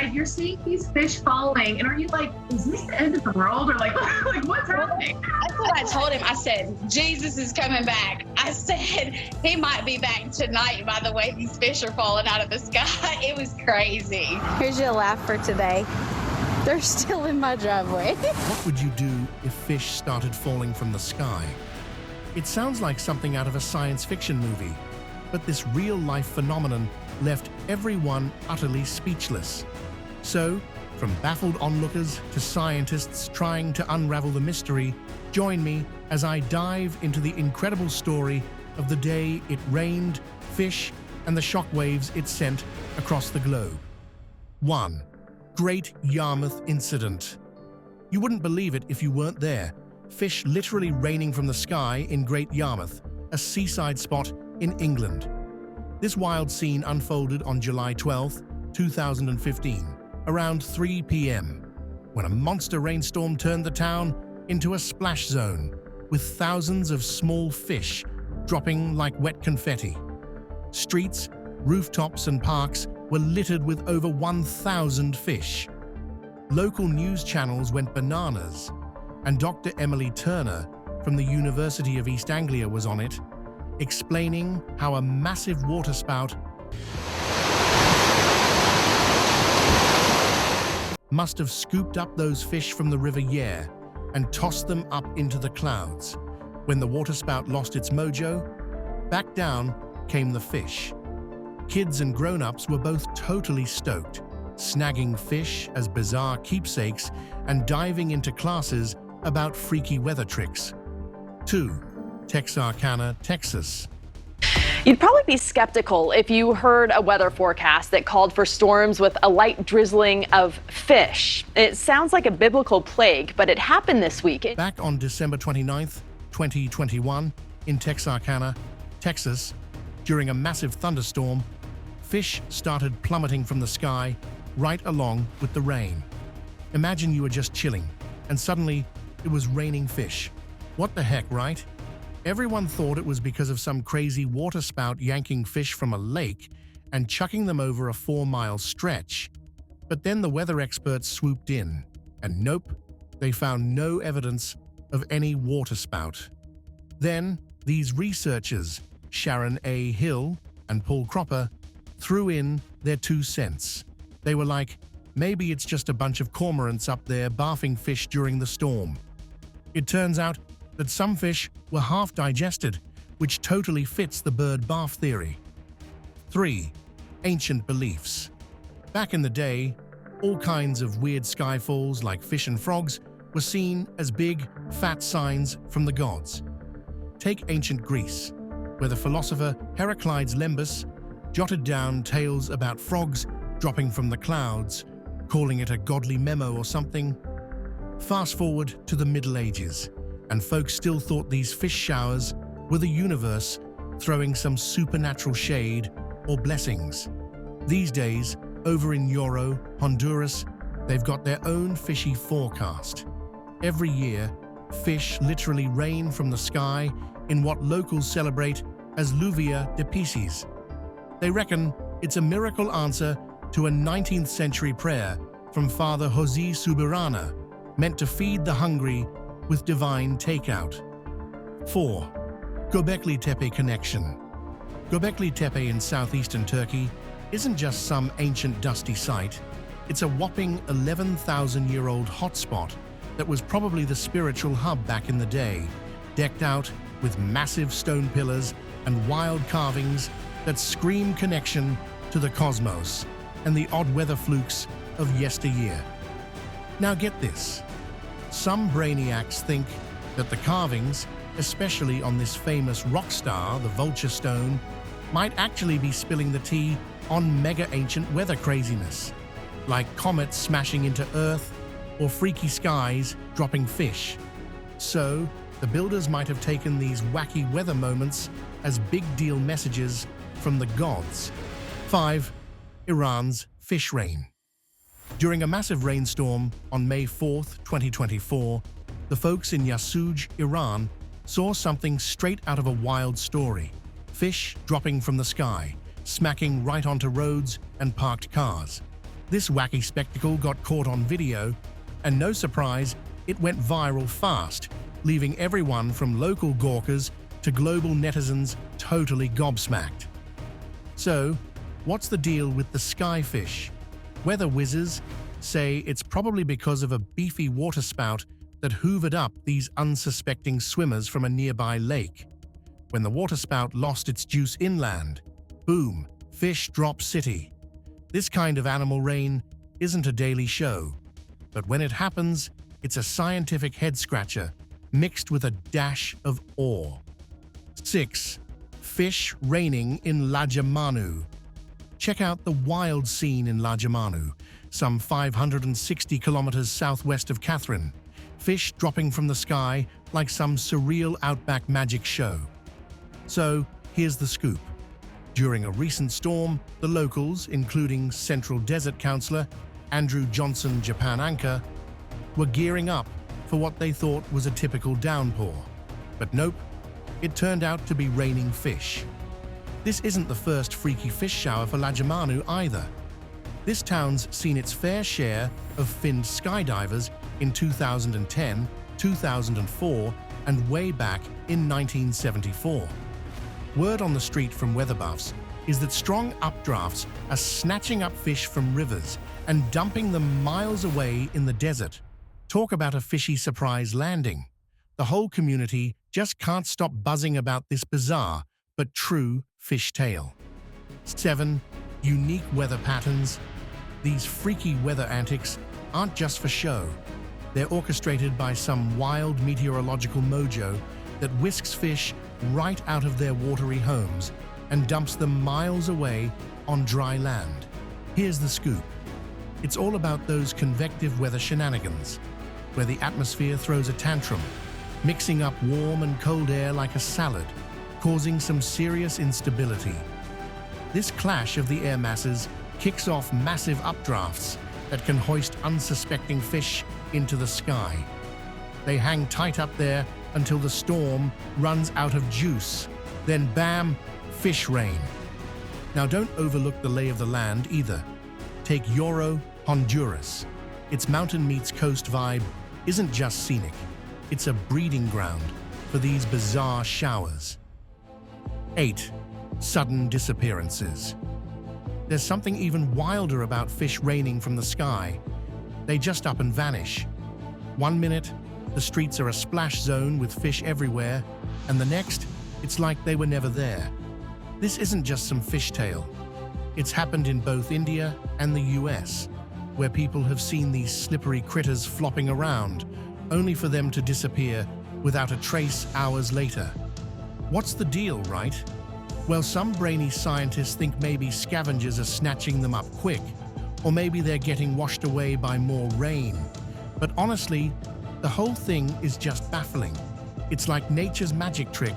outside, you're seeing these fish falling, and are you like, is this the end of the world, or like, like what's happening? That's what I told him. I said, Jesus is coming back. I said, he might be back tonight by the way these fish are falling out of the sky. It was crazy. Here's your laugh for today. They're still in my driveway. What would you do if fish started falling from the sky? It sounds like something out of a science fiction movie, but this real-life phenomenon left everyone utterly speechless. So, from baffled onlookers to scientists trying to unravel the mystery, join me as I dive into the incredible story of the day it rained, fish, and the shockwaves it sent across the globe. 1. Great Yarmouth Incident. You wouldn't believe it if you weren't there. Fish literally raining from the sky in Great Yarmouth, a seaside spot in England. This wild scene unfolded on July 12, 2015, around 3 p.m., when a monster rainstorm turned the town into a splash zone, with thousands of small fish dropping like wet confetti. Streets, rooftops, and parks were littered with over 1,000 fish. Local news channels went bananas, and Dr. Emily Turner from the University of East Anglia was on it, explaining how a massive waterspout must have scooped up those fish from the River Yare and tossed them up into the clouds. When the waterspout lost its mojo, back down came the fish. Kids and grown-ups were both totally stoked, snagging fish as bizarre keepsakes and diving into classes about freaky weather tricks. 2. Texarkana, Texas. You'd probably be skeptical if you heard a weather forecast that called for storms with a light drizzling of fish. It sounds like a biblical plague, but it happened this week. Back on December 29th, 2021, in Texarkana, Texas, during a massive thunderstorm, fish started plummeting from the sky right along with the rain. Imagine you were just chilling, and suddenly it was raining fish. What the heck, right? Everyone thought it was because of some crazy waterspout yanking fish from a lake and chucking them over a 4-mile stretch. But then the weather experts swooped in, and nope, they found no evidence of any waterspout. Then, these researchers, Sharon A. Hill and Paul Cropper, threw in their 2 cents. They were like, maybe it's just a bunch of cormorants up there barfing fish during the storm. It turns out that some fish were half-digested, which totally fits the bird bath theory. 3. Ancient beliefs. Back in the day, all kinds of weird skyfalls like fish and frogs were seen as big, fat signs from the gods. Take ancient Greece, where the philosopher Heraclides Lembus jotted down tales about frogs dropping from the clouds, calling it a godly memo or something. Fast forward to the Middle Ages, and folks still thought these fish showers were the universe throwing some supernatural shade or blessings. These days, over in Yoro, Honduras, they've got their own fishy forecast. Every year, fish literally rain from the sky in what locals celebrate as Lluvia de Pisces. They reckon it's a miracle answer to a 19th century prayer from Father Jose Subirana, meant to feed the hungry with divine takeout. 4. Göbekli Tepe connection. Göbekli Tepe in southeastern Turkey isn't just some ancient dusty site. It's a whopping 11,000-year-old hotspot that was probably the spiritual hub back in the day, decked out with massive stone pillars and wild carvings that scream connection to the cosmos and the odd weather flukes of yesteryear. Now get this. Some brainiacs think that the carvings, especially on this famous rock star, the vulture stone, might actually be spilling the tea on mega-ancient weather craziness, like comets smashing into Earth or freaky skies dropping fish. So, the builders might have taken these wacky weather moments as big-deal messages from the gods. 5. Iran's fish rain. During a massive rainstorm on May 4, 2024, the folks in Yasuj, Iran, saw something straight out of a wild story. Fish dropping from the sky, smacking right onto roads and parked cars. This wacky spectacle got caught on video, and no surprise, it went viral fast, leaving everyone from local gawkers to global netizens totally gobsmacked. So, what's the deal with the skyfish? Weather whizzes say it's probably because of a beefy waterspout that hoovered up these unsuspecting swimmers from a nearby lake. When the waterspout lost its juice inland, boom, fish drop city. This kind of animal rain isn't a daily show, but when it happens, it's a scientific head-scratcher mixed with a dash of awe. 6. Fish raining in Lajamanu. Check out the wild scene in Lajamanu, some 560 kilometers southwest of Catherine. Fish dropping from the sky like some surreal outback magic show. So, here's the scoop. During a recent storm, the locals, including Central Desert Councillor Andrew Johnson Japan Anchor, were gearing up for what they thought was a typical downpour. But nope, it turned out to be raining fish. This isn't the first freaky fish shower for Lajamanu either. This town's seen its fair share of finned skydivers in 2010, 2004, and way back in 1974. Word on the street from weather buffs is that strong updrafts are snatching up fish from rivers and dumping them miles away in the desert. Talk about a fishy surprise landing. The whole community just can't stop buzzing about this bizarre but true fish tale. 7. Unique weather patterns. These freaky weather antics aren't just for show. They're orchestrated by some wild meteorological mojo that whisks fish right out of their watery homes and dumps them miles away on dry land. Here's the scoop. It's all about those convective weather shenanigans, where the atmosphere throws a tantrum, mixing up warm and cold air like a salad, causing some serious instability. This clash of the air masses kicks off massive updrafts that can hoist unsuspecting fish into the sky. They hang tight up there until the storm runs out of juice. Then bam, fish rain. Now don't overlook the lay of the land either. Take Yoro, Honduras. Its mountain meets coast vibe isn't just scenic, it's a breeding ground for these bizarre showers. 8. Sudden disappearances. There's something even wilder about fish raining from the sky. They just up and vanish. One minute, the streets are a splash zone with fish everywhere, and the next, it's like they were never there. This isn't just some fish tale. It's happened in both India and the US, where people have seen these slippery critters flopping around, only for them to disappear without a trace hours later. What's the deal, right? Well, some brainy scientists think maybe scavengers are snatching them up quick, or maybe they're getting washed away by more rain. But honestly, the whole thing is just baffling. It's like nature's magic trick.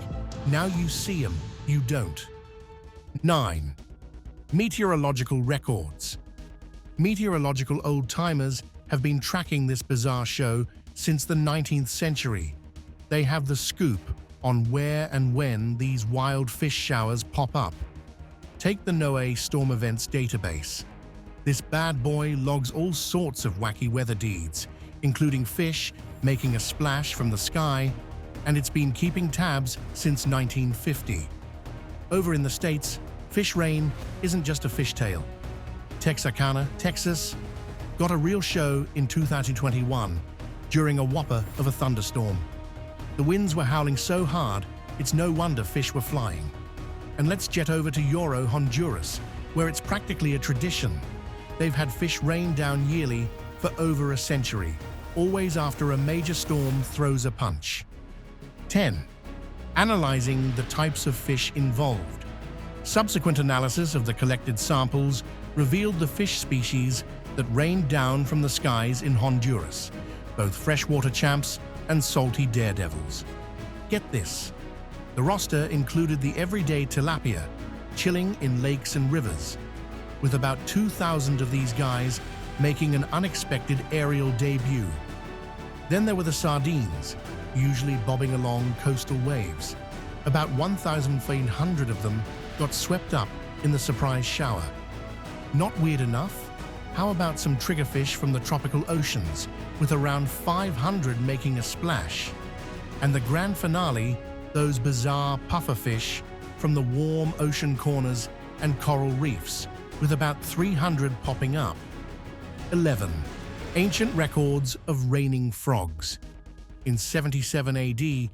Now you see them, you don't. 9. Meteorological records. Meteorological old-timers have been tracking this bizarre show since the 19th century. They have the scoop on where and when these wild fish showers pop up. Take the NOAA Storm Events database. This bad boy logs all sorts of wacky weather deeds, including fish making a splash from the sky, and it's been keeping tabs since 1950. Over in the States, fish rain isn't just a fish tale. Texarkana, Texas, got a real show in 2021 during a whopper of a thunderstorm. The winds were howling so hard, it's no wonder fish were flying. And let's jet over to Yoro, Honduras, where it's practically a tradition. They've had fish rain down yearly for over a century, always after a major storm throws a punch. 10. Analyzing the types of fish involved. Subsequent analysis of the collected samples revealed the fish species that rained down from the skies in Honduras, both freshwater champs and salty daredevils. Get this, the roster included the everyday tilapia, chilling in lakes and rivers, with about 2,000 of these guys making an unexpected aerial debut. Then there were the sardines, usually bobbing along coastal waves. About 1,500 of them got swept up in the surprise shower. Not weird enough? How about some triggerfish from the tropical oceans, with around 500 making a splash? And the grand finale, those bizarre pufferfish from the warm ocean corners and coral reefs, with about 300 popping up. 11. Ancient records of raining frogs. In 77 AD,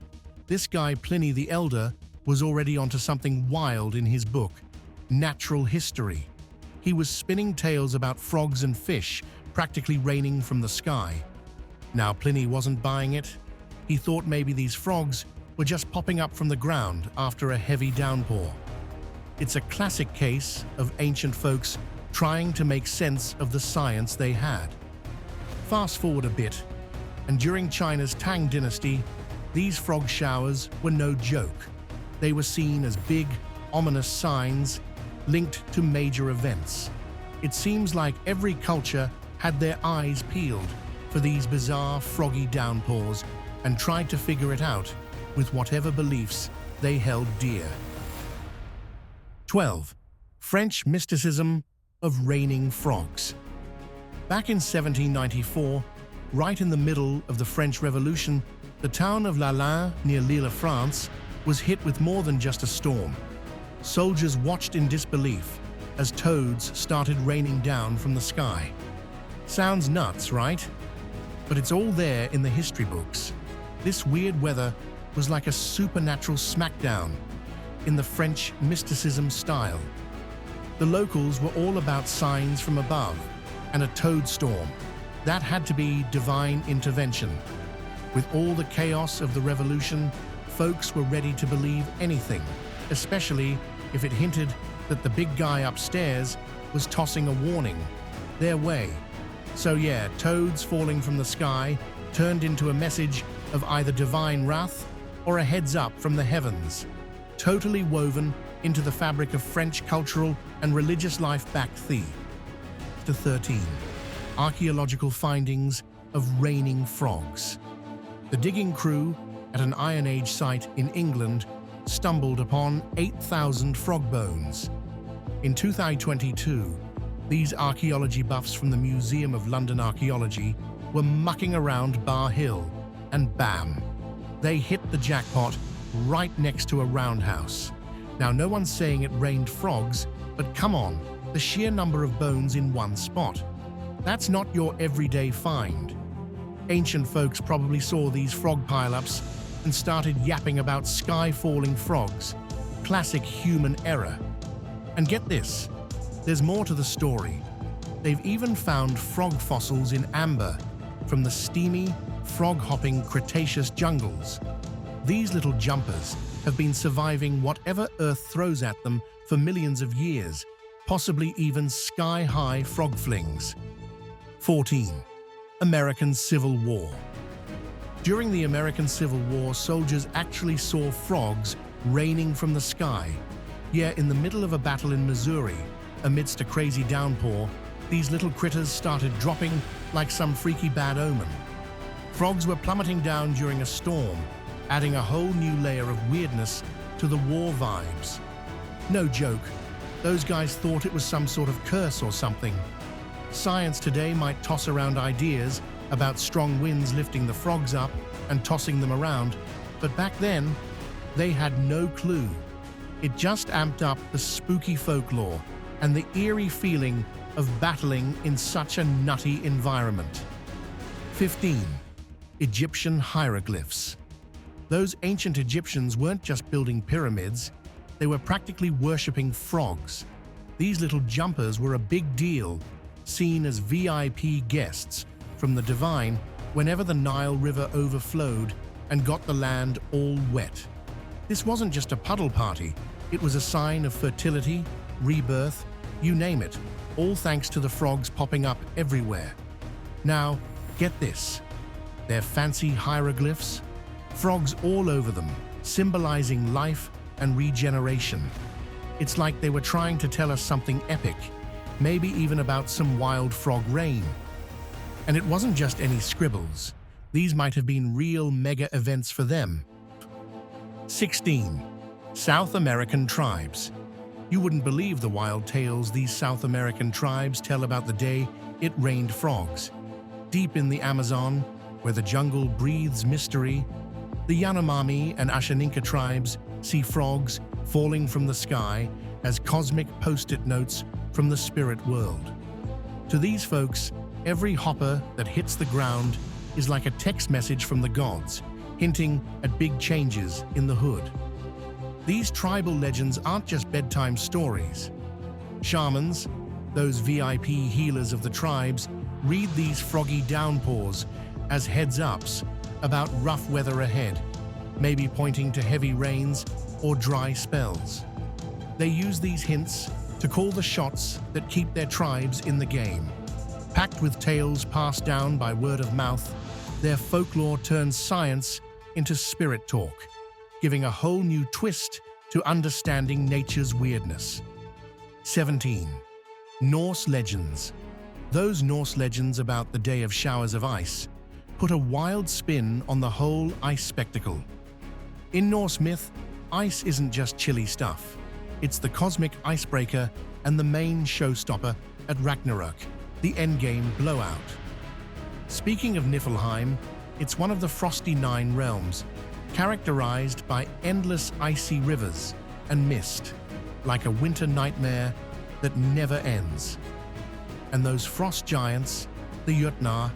this guy Pliny the Elder was already onto something wild in his book, Natural History. He was spinning tales about frogs and fish practically raining from the sky. Now Pliny wasn't buying it. He thought maybe these frogs were just popping up from the ground after a heavy downpour. It's a classic case of ancient folks trying to make sense of the science they had. Fast forward a bit, and during China's Tang dynasty, these frog showers were no joke. They were seen as big, ominous signs linked to major events. It seems like every culture had their eyes peeled for these bizarre froggy downpours and tried to figure it out with whatever beliefs they held dear. 12. French mysticism of raining frogs. Back in 1794, right in the middle of the French Revolution, the town of Lalin near Lille, France, was hit with more than just a storm. Soldiers watched in disbelief as toads started raining down from the sky. Sounds nuts, right? But it's all there in the history books. This weird weather was like a supernatural smackdown in the French mysticism style. The locals were all about signs from above and a toad storm. That had to be divine intervention. With all the chaos of the revolution, folks were ready to believe anything, especially if it hinted that the big guy upstairs was tossing a warning their way. So yeah, toads falling from the sky turned into a message of either divine wrath or a heads up from the heavens, totally woven into the fabric of French cultural and religious life back the. 13. Archaeological findings of raining frogs. The digging crew at an Iron Age site in England stumbled upon 8,000 frog bones. In 2022, these archaeology buffs from the Museum of London Archaeology were mucking around Bar Hill, and bam, they hit the jackpot right next to a roundhouse. Now, no one's saying it rained frogs, but come on, the sheer number of bones in one spot. That's not your everyday find. Ancient folks probably saw these frog pileups and started yapping about sky-falling frogs. Classic human error. And get this, there's more to the story. They've even found frog fossils in amber from the steamy, frog-hopping Cretaceous jungles. These little jumpers have been surviving whatever Earth throws at them for millions of years, possibly even sky-high frog flings. 14. American Civil War. During the American Civil War, soldiers actually saw frogs raining from the sky. Yeah, in the middle of a battle in Missouri, amidst a crazy downpour, these little critters started dropping like some freaky bad omen. Frogs were plummeting down during a storm, adding a whole new layer of weirdness to the war vibes. No joke, those guys thought it was some sort of curse or something. Science today might toss around ideas about strong winds lifting the frogs up and tossing them around, but back then, they had no clue. It just amped up the spooky folklore and the eerie feeling of battling in such a nutty environment. 15. Egyptian hieroglyphs. Those ancient Egyptians weren't just building pyramids, they were practically worshipping frogs. These little jumpers were a big deal, seen as VIP guests from the divine whenever the Nile River overflowed and got the land all wet. This wasn't just a puddle party, it was a sign of fertility, rebirth, you name it, all thanks to the frogs popping up everywhere. Now, get this. Their fancy hieroglyphs, frogs all over them, symbolizing life and regeneration. It's like they were trying to tell us something epic, maybe even about some wild frog rain. And it wasn't just any scribbles. These might have been real mega events for them. 16. South American tribes. You wouldn't believe the wild tales these South American tribes tell about the day it rained frogs. Deep in the Amazon, where the jungle breathes mystery, the Yanomami and Ashaninka tribes see frogs falling from the sky as cosmic post-it notes from the spirit world. To these folks, every hopper that hits the ground is like a text message from the gods, hinting at big changes in the hood. These tribal legends aren't just bedtime stories. Shamans, those VIP healers of the tribes, read these froggy downpours as heads-ups about rough weather ahead, maybe pointing to heavy rains or dry spells. They use these hints to call the shots that keep their tribes in the game. Packed with tales passed down by word of mouth, their folklore turns science into spirit talk, giving a whole new twist to understanding nature's weirdness. 17. Norse legends. Those Norse legends about the day of showers of ice put a wild spin on the whole ice spectacle. In Norse myth, ice isn't just chilly stuff. It's the cosmic icebreaker and the main showstopper at Ragnarok, the endgame blowout. Speaking of Niflheim, it's one of the frosty 9 realms, characterized by endless icy rivers and mist, like a winter nightmare that never ends. And those frost giants, the Jötnar,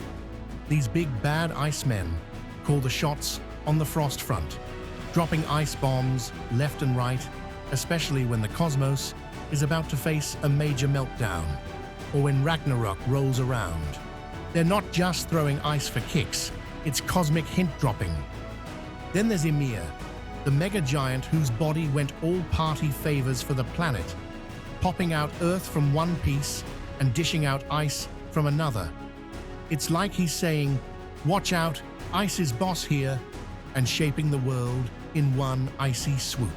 these big bad icemen, call the shots on the frost front, dropping ice bombs left and right, especially when the cosmos is about to face a major meltdown, or when Ragnarok rolls around. They're not just throwing ice for kicks, it's cosmic hint-dropping. Then there's Ymir, the mega giant whose body went all party favors for the planet, popping out earth from one piece and dishing out ice from another. It's like he's saying, "Watch out, ice is boss here," and shaping the world in one icy swoop.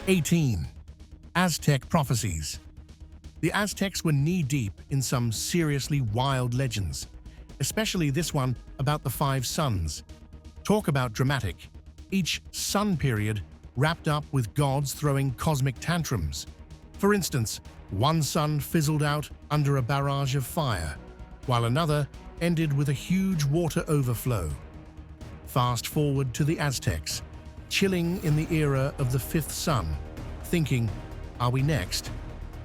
18. Aztec prophecies. The Aztecs were knee-deep in some seriously wild legends, especially this one about the 5 suns. Talk about dramatic. Each sun period wrapped up with gods throwing cosmic tantrums. For instance, one sun fizzled out under a barrage of fire, while another ended with a huge water overflow. Fast forward to the Aztecs, chilling in the era of the 5th sun, thinking, are we next?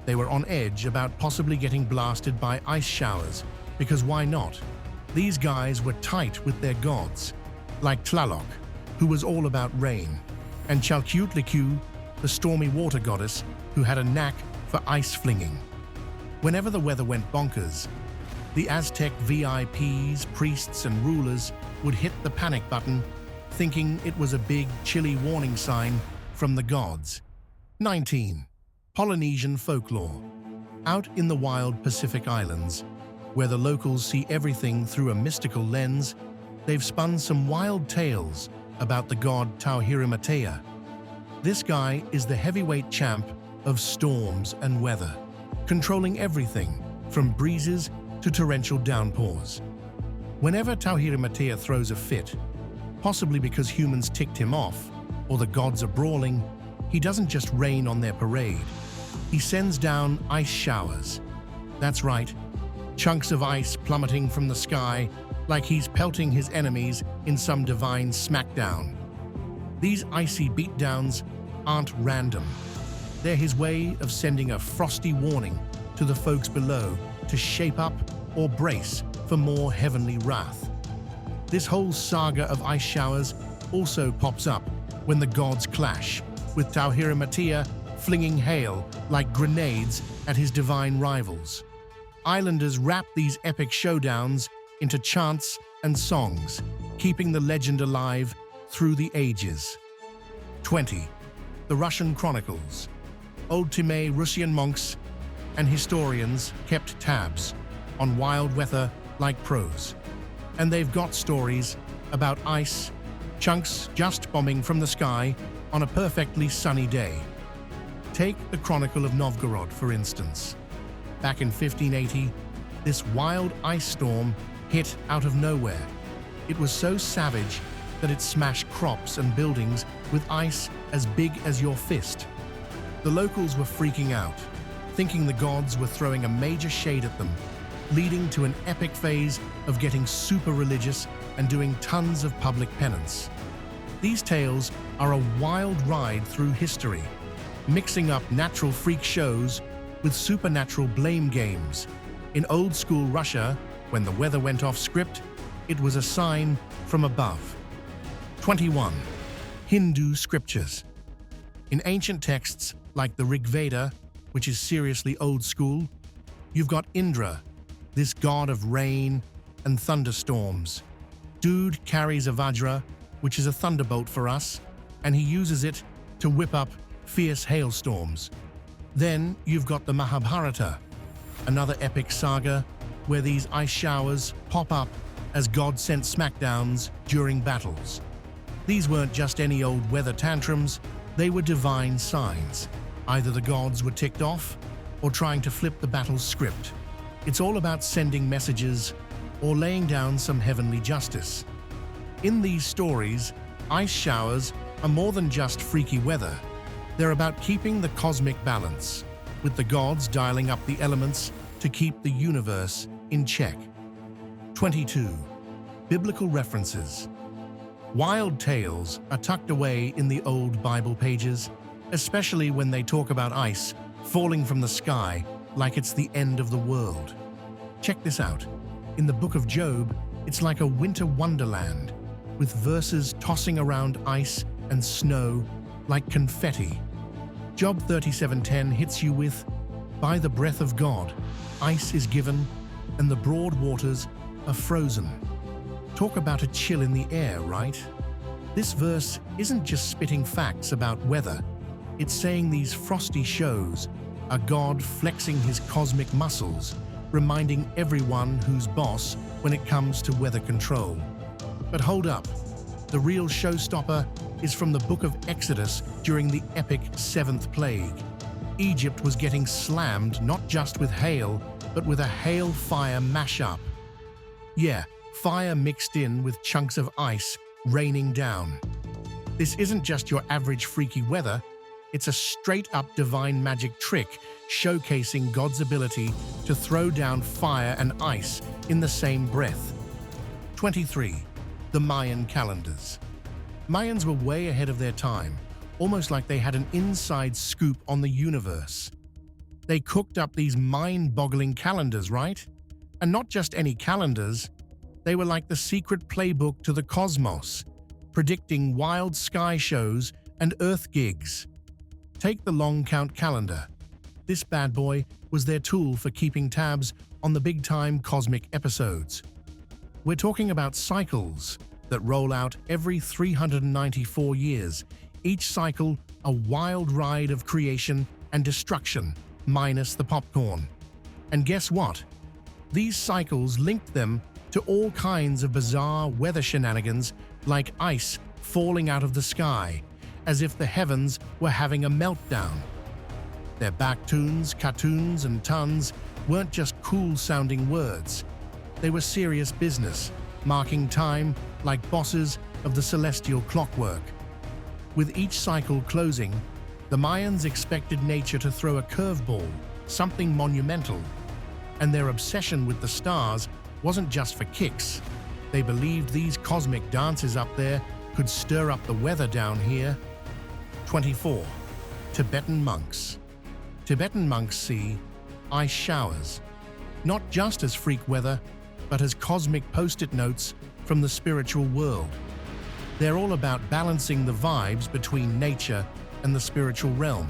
They were on edge about possibly getting blasted by ice showers, because why not? These guys were tight with their gods, like Tlaloc, who was all about rain, and Chalcutlicue, the stormy water goddess, who had a knack for ice flinging. Whenever the weather went bonkers, the Aztec VIPs, priests, and rulers would hit the panic button, thinking it was a big, chilly warning sign from the gods. 19. Polynesian folklore. Out in the wild Pacific Islands, where the locals see everything through a mystical lens, they've spun some wild tales about the god Tauhiramatea. This guy is the heavyweight champ of storms and weather, controlling everything from breezes to torrential downpours. Whenever Tauhiramatea throws a fit, possibly because humans ticked him off or the gods are brawling, he doesn't just rain on their parade. He sends down ice showers. That's right, chunks of ice plummeting from the sky like he's pelting his enemies in some divine smackdown. These icy beatdowns aren't random. They're his way of sending a frosty warning to the folks below to shape up or brace for more heavenly wrath. This whole saga of ice showers also pops up when the gods clash, with Tauhiramatea flinging hail like grenades at his divine rivals. Islanders wrap these epic showdowns into chants and songs, keeping the legend alive through the ages. 20. The Russian Chronicles. Old-time Russian monks and historians kept tabs on wild weather like pros. And they've got stories about ice, chunks just bombing from the sky on a perfectly sunny day. Take the Chronicle of Novgorod, for instance. Back in 1580, this wild ice storm hit out of nowhere. It was so savage that it smashed crops and buildings with ice as big as your fist. The locals were freaking out, thinking the gods were throwing a major shade at them. leading to an epic phase of getting super religious and doing tons of public penance. These tales are a wild ride through history, mixing up natural freak shows with supernatural blame games. In old-school Russia, when the weather went off script, it was a sign from above. 21. Hindu scriptures. In ancient texts like the Rig Veda, which is seriously old school, you've got Indra, this god of rain and thunderstorms. Dude carries a Vajra, which is a thunderbolt for us, and he uses it to whip up fierce hailstorms. Then you've got the Mahabharata, another epic saga where these ice showers pop up as God sent smackdowns during battles. These weren't just any old weather tantrums, they were divine signs. Either the gods were ticked off or trying to flip the battle's script. It's all about sending messages or laying down some heavenly justice. In these stories, ice showers are more than just freaky weather. They're about keeping the cosmic balance, with the gods dialing up the elements to keep the universe in check. 22. Biblical references. Wild tales are tucked away in the old Bible pages, especially when they talk about ice falling from the sky like it's the end of the world. Check this out. In the book of Job, it's like a winter wonderland, with verses tossing around ice and snow like confetti. Job 37:10 hits you with, "By the breath of God, ice is given, and the broad waters are frozen." Talk about a chill in the air, right? This verse isn't just spitting facts about weather. It's saying these frosty shows are God flexing his cosmic muscles, reminding everyone who's boss when it comes to weather control. But hold up. The real showstopper is from the book of Exodus during the epic 7th plague. Egypt was getting slammed not just with hail, but with a hail-fire mashup. Yeah, fire mixed in with chunks of ice raining down. This isn't just your average freaky weather, it's a straight-up divine magic trick showcasing God's ability to throw down fire and ice in the same breath. 23. The Mayan calendars. Mayans were way ahead of their time, almost like they had an inside scoop on the universe. They cooked up these mind-boggling calendars, right? And not just any calendars, they were like the secret playbook to the cosmos, predicting wild sky shows and Earth gigs. Take the long count calendar. This bad boy was their tool for keeping tabs on the big-time cosmic episodes. We're talking about cycles that roll out every 394 years, each cycle a wild ride of creation and destruction, minus the popcorn. And guess what? These cycles linked them to all kinds of bizarre weather shenanigans like ice falling out of the sky, as if the heavens were having a meltdown. Their backtoons, cartoons, and tons weren't just cool-sounding words. They were serious business, marking time like bosses of the celestial clockwork. With each cycle closing, the Mayans expected nature to throw a curveball, something monumental. And their obsession with the stars wasn't just for kicks. They believed these cosmic dances up there could stir up the weather down here. 24. Tibetan monks. Tibetan monks see ice showers, not just as freak weather, but as cosmic post-it notes from the spiritual world. They're all about balancing the vibes between nature and the spiritual realm.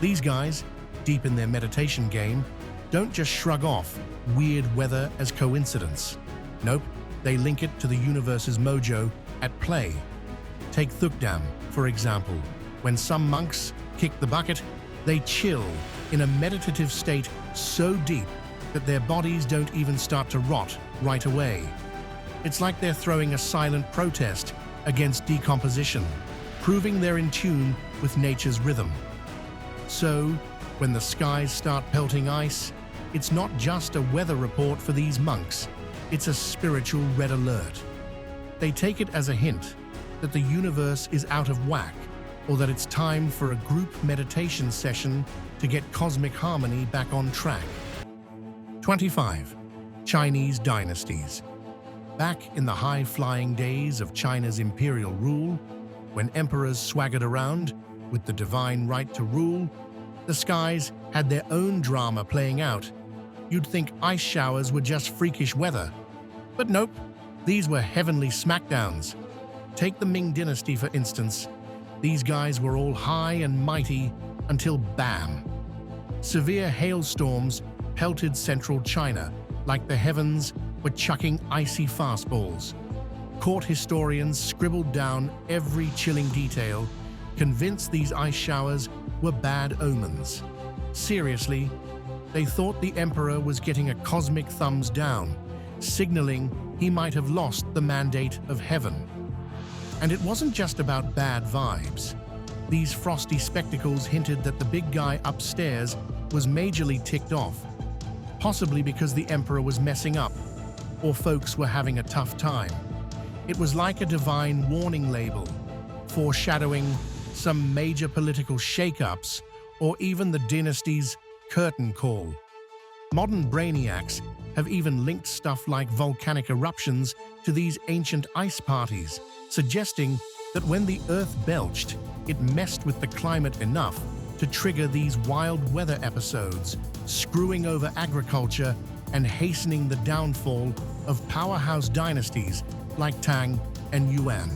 These guys, deep in their meditation game, don't just shrug off weird weather as coincidence. Nope, they link it to the universe's mojo at play. Take Thukdam, for example. When some monks kick the bucket, they chill in a meditative state so deep that their bodies don't even start to rot right away. It's like they're throwing a silent protest against decomposition, proving they're in tune with nature's rhythm. So, when the skies start pelting ice, it's not just a weather report for these monks, it's a spiritual red alert. They take it as a hint that the universe is out of whack, or that it's time for a group meditation session to get cosmic harmony back on track. 25. Chinese dynasties. Back in the high-flying days of China's imperial rule, when emperors swaggered around with the divine right to rule, the skies had their own drama playing out. You'd think ice showers were just freakish weather. But nope, these were heavenly smackdowns. Take the Ming dynasty, for instance. These guys were all high and mighty until bam! Severe hailstorms pelted central China like the heavens were chucking icy fastballs. Court historians scribbled down every chilling detail, convinced these ice showers were bad omens. Seriously, they thought the emperor was getting a cosmic thumbs down, signaling he might have lost the mandate of heaven. And it wasn't just about bad vibes. These frosty spectacles hinted that the big guy upstairs was majorly ticked off, possibly because the emperor was messing up, or folks were having a tough time. It was like a divine warning label, foreshadowing some major political shakeups, or even the dynasty's curtain call. Modern brainiacs have even linked stuff like volcanic eruptions to these ancient ice parties, suggesting that when the Earth belched, it messed with the climate enough to trigger these wild weather episodes, screwing over agriculture and hastening the downfall of powerhouse dynasties like Tang and Yuan.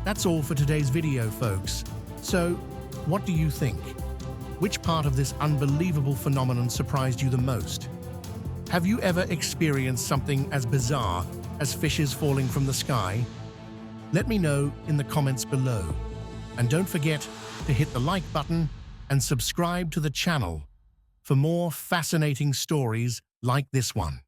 That's all for today's video, folks. So, what do you think? Which part of this unbelievable phenomenon surprised you the most? Have you ever experienced something as bizarre as fishes falling from the sky? Let me know in the comments below. And don't forget to hit the like button and subscribe to the channel for more fascinating stories like this one.